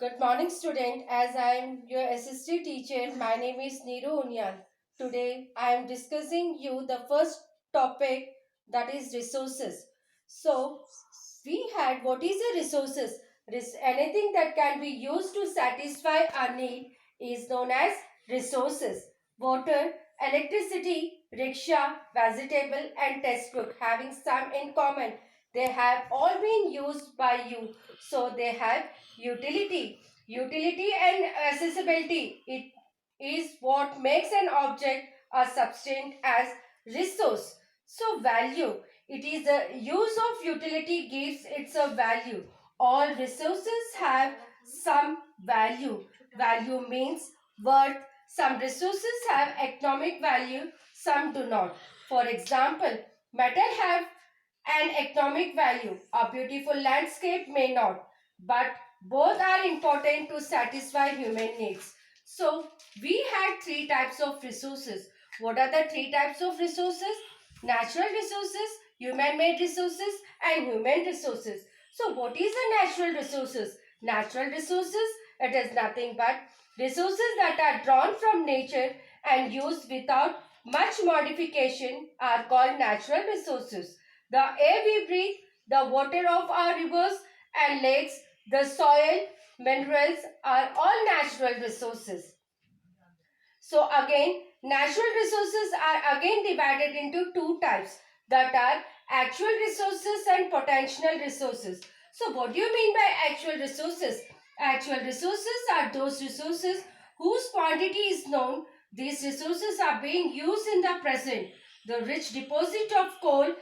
Good morning, student. As I am your assistant teacher, my name is Neeru Unyan. Today, I am discussing you the first topic, that is resources. So, we had what is a resources? Anything that can be used to satisfy our need is known as resources. Water, electricity, rickshaw, vegetable, and textbook having some in common. They have all been used by you, so they have utility. Utility and accessibility, it is what makes an object a substance as resource. So value, it is the use of utility gives its a value. All resources have some value. Value means worth. Some resources have economic value, some do not. For example, metal have and economic value. A beautiful landscape may not, but both are important to satisfy human needs. So, we had three types of resources. What are the three types of resources? Natural resources, human-made resources, and human resources. So, what is the natural resources? Natural resources, it is nothing but resources that are drawn from nature and used without much modification are called natural resources. The air we breathe, the water of our rivers and lakes, the soil, minerals are all natural resources. So again, natural resources are again divided into two types, that are actual resources and potential resources. So what do you mean by actual resources? Actual resources are those resources whose quantity is known. These resources are being used in the present. The rich deposit of coal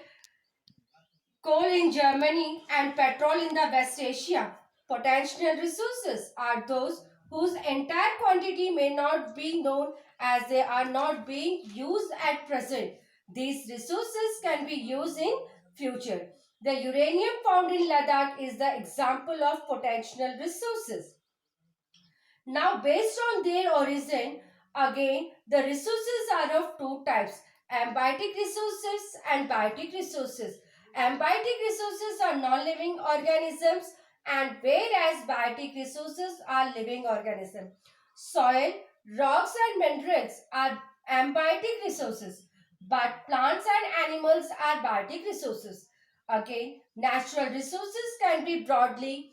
in Germany and petrol in the West Asia. Potential resources are those whose entire quantity may not be known as they are not being used at present. These resources can be used in future. The uranium found in Ladakh is the example of potential resources. Now, based on their origin, again, the resources are of two types, abiotic resources and biotic resources. Abiotic resources are non-living organisms, and whereas biotic resources are living organisms. Soil, rocks and minerals are abiotic resources, but plants and animals are biotic resources. Again, natural resources can be broadly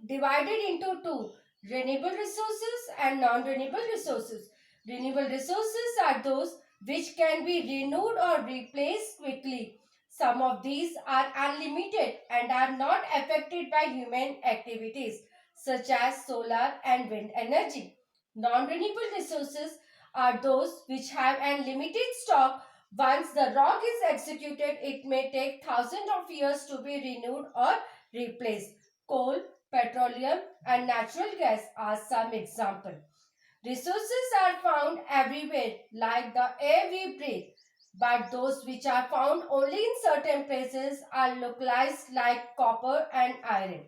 divided into two: renewable resources and non-renewable resources. Renewable resources are those which can be renewed or replaced quickly. Some of these are unlimited and are not affected by human activities, such as solar and wind energy. Non-renewable resources are those which have an limited stock. Once the rock is executed, it may take thousands of years to be renewed or replaced. Coal, petroleum, and natural gas are some examples. Resources are found everywhere, like the air we breathe, but those which are found only in certain places are localized, like copper and iron.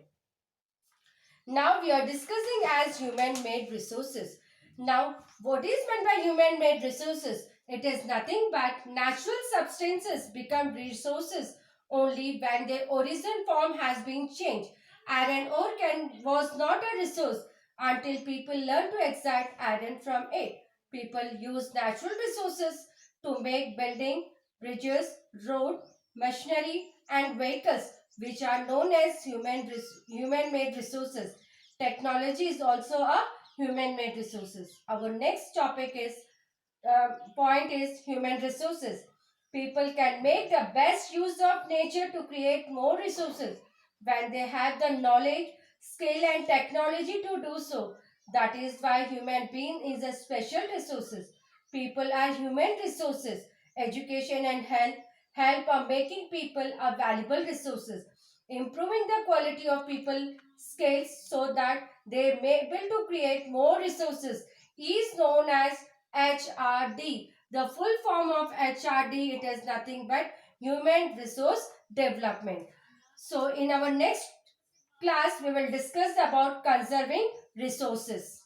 Now we are discussing as human-made resources. Now, what is meant by human-made resources? It is nothing but natural substances become resources only when their origin form has been changed. Iron ore was not a resource until people learned to extract iron from it. People use natural resources to make building, bridges, road, machinery and vehicles, which are known as human-made resources. Technology is also a human-made resources. Our next topic is point is human resources. People can make the best use of nature to create more resources when they have the knowledge, skill and technology to do so. That is why human being is a special resources. People are human resources. Education and health help are making people a valuable resources. Improving the quality of people skills so that they may able to create more resources is known as HRD. The full form of HRD, it is nothing but human resource development. So in our next class, we will discuss about conserving resources.